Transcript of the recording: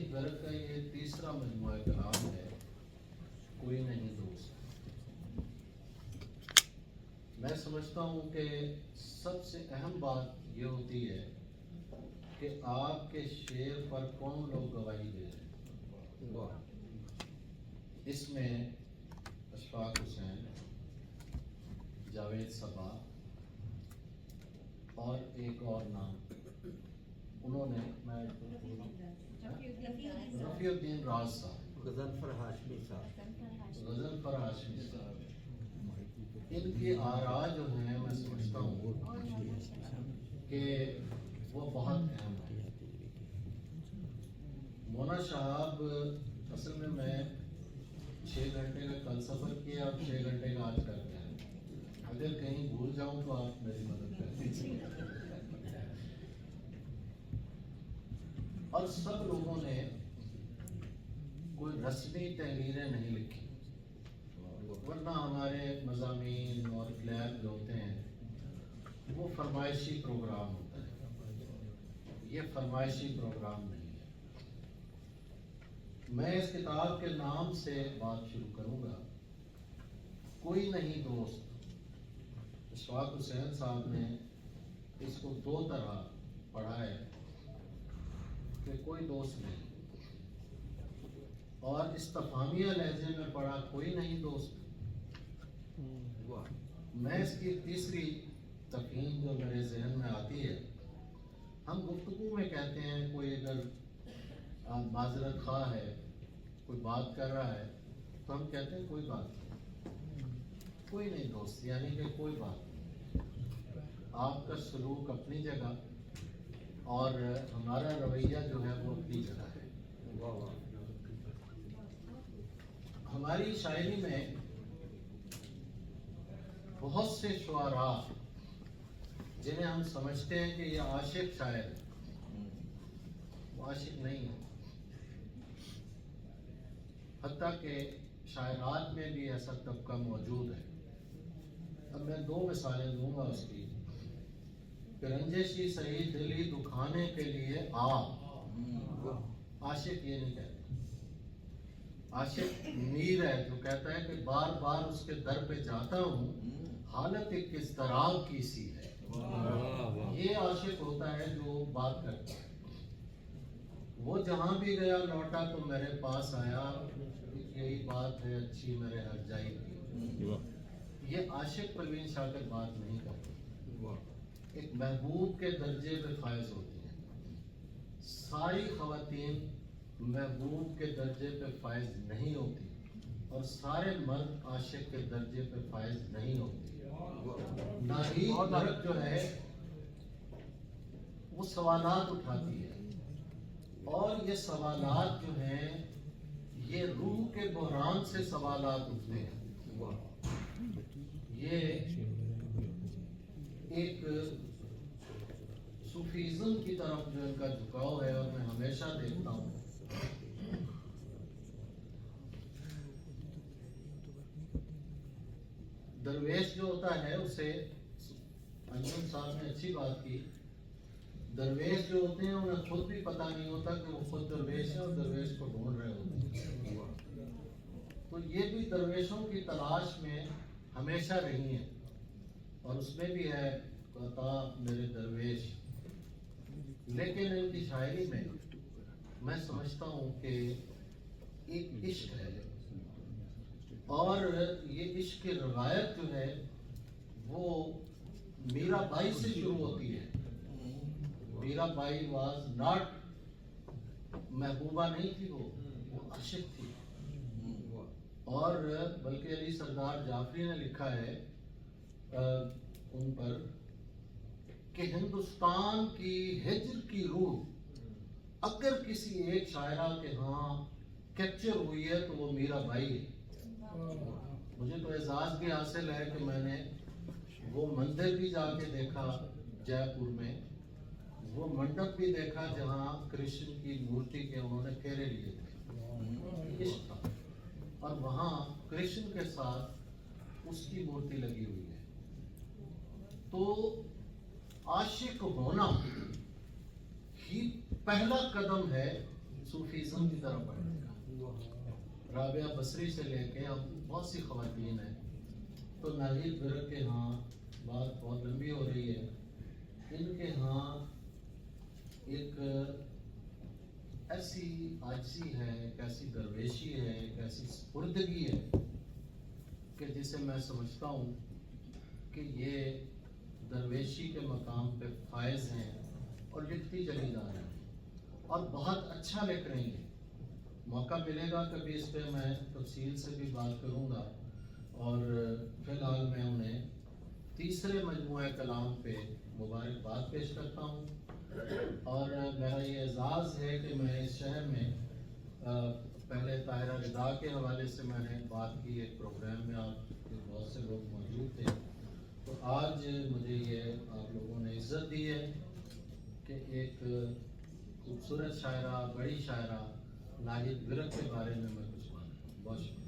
سعید گرگ کا یہ تیسرا مجموعہ کلام ہے، کوئی نہیں دوست۔ میں سمجھتا ہوں کہ سب سے اہم بات یہ ہوتی ہے کہ آپ کے شعر پر کون لوگ گواہی دے رہے ہیں۔ اس میں اشفاق حسین، جاوید صبا اور ایک اور نام انہوں نے، میں رفیع الدین راز صاحب، غضنفر ہاشمی صاحب، غضنفر ہاشمی صاحب، ان کی آراء جو ہیں میں سمجھتا ہوں کہ وہ بہت اہم ہے۔ مونا شہاب، اصل میں 6 گھنٹے کا کل سفر کیا اور 6 گھنٹے کا آج کر گیا۔ اگر کہیں بھول جاؤں تو آپ میری مدد کر دیجیے۔ اور سب لوگوں نے کوئی رسمی تحریریں نہیں لکھی، ورنہ ہمارے مضامین اور کلیب جو ہوتے ہیں وہ فرمائشی پروگرام ہوتا ہے، یہ فرمائشی پروگرام نہیں ہے۔ میں اس کتاب کے نام سے بات شروع کروں گا، کوئی نہیں دوست۔ اشفاق حسین صاحب نے اس کو 2 طرح پڑھا ہے کہ کوئی دوست نہیں، اور استفہامیہ لہجے میں پڑھا کوئی نہیں دوست۔ میں اس کی تیسری تفہیم جو میرے ذہن میں آتی ہے، ہم گفتگو میں کہتے ہیں کوئی اگر معذرت خواہ ہے، کوئی بات کر رہا ہے تو ہم کہتے ہیں کوئی بات نہیں، کوئی نہیں دوست، یعنی کہ کوئی بات نہیں۔ آپ کا سلوک اپنی جگہ اور ہمارا رویہ جو ہے وہ اپنی جگہ ہے۔ ہماری شاعری میں بہت سے شعراء جنہیں ہم سمجھتے ہیں کہ یہ عاشق شاعر ہے، وہ عاشق نہیں ہے۔ حتیٰ کہ شاعرات میں بھی ایسا طبقہ موجود ہے۔ اب میں 2 مثالیں دوں گا اس کی۔ رنجشی سہی دلی دکھانے کے لیے آ، عاشق یہ نہیں کہتا۔ عاشق میر ہے جو کہتا ہے کہ بار بار اس کے در پہ جاتا ہوں، حالت ایک اضطراب کی سی ہے۔ یہ عاشق ہوتا ہے جو بات کرتا ہے، وہ جہاں بھی گیا لوٹا تو میرے پاس آیا، یہی بات ہے اچھی میرے ہر جائی کی۔ یہ عاشق پروین شاکر بات نہیں کرتا، ایک محبوب کے درجے پہ فائز ہوتی ہیں۔ ساری خواتین محبوب کے درجے پہ فائز نہیں ہوتی، اور سارے مرد عاشق کے درجے پہ فائز نہیں ہوتے۔ ناہید گرگ جو ہے وہ سوالات اٹھاتی ہے، اور یہ سوالات جو ہیں یہ روح کے بحران سے سوالات اٹھتے ہیں۔ یہ ایک صوفیزم کی طرف جو ان کا جھکاؤ ہے، اور میں ہمیشہ دیکھتا ہوں درویش جو ہوتا ہے اسے، انجم صاحب نے اچھی بات کی، درویش جو ہوتے ہیں انہیں خود بھی پتہ نہیں ہوتا کہ وہ خود درویش ہے اور درویش کو ڈھونڈ رہے ہوتے ہیں۔ تو یہ بھی درویشوں کی تلاش میں ہمیشہ رہی ہیں، اور اس میں بھی ہے عطا میرے درویش۔ لیکن ان کی شاعری میں سمجھتا ہوں کہ ایک عشق ہے، اور یہ عشق کی روایت جو ہے وہ میرا بائی سے شروع ہوتی ہے۔ میرا بائی واز ناٹ، محبوبہ نہیں تھی، وہ عاشق تھی۔ اور بلکہ علی سردار جعفری نے لکھا ہے ان پر کہ ہندوستان کی ہجر کی روح اگر کسی ایک شاعرہ کے ہاں کیپچر ہوئی ہے تو وہ میرا بھائی ہے۔ مجھے تو اعزاز بھی حاصل ہے کہ میں نے وہ مندر بھی جا کے دیکھا جے پور میں، وہ منڈپ بھی دیکھا جہاں کرشن کی مورتی کے انہوں نے پھیرے لیے تھے، عشق تھا، اور وہاں کرشن کے ساتھ اس کی مورتی لگی ہوئی ہے۔ تو عاشق ہونا ہی پہلا قدم ہے صوفیزم کی طرف بڑھنے کا. رابعہ بصری سے لے کے اب بہت سی خواتین ہیں. تو ناہید ورک کے ہاں بات بہت لمبی ہو رہی ہے. ان کے ہاں ایک ایسی عاجزی ہے، ایک ایسی درویشی ہے، ایک ایسی سپردگی ہے کہ جسے میں سمجھتا ہوں کہ یہ درویشی کے مقام پہ فائز ہیں اور لکھتی چلی جا رہی ہیں اور بہت اچھا لکھ رہی ہیں. موقع ملے گا کبھی اس پہ میں تفصیل سے بھی بات کروں گا. اور فی الحال میں انہیں تیسرے مجموعہ کلام پہ مبارکباد پیش کرتا ہوں. اور میرا یہ اعزاز ہے کہ میں اس شہر میں پہلے طاہرہ رضا کے حوالے سے میں نے بات کی ایک پروگرام میں، آپ کے بہت سے لوگ موجود تھے. تو آج مجھے یہ آپ لوگوں نے عزت دی ہے کہ ایک خوبصورت شاعرہ، بڑی شاعرہ ناہید ورک کے بارے میں کچھ بات کروں. بہت شکریہ.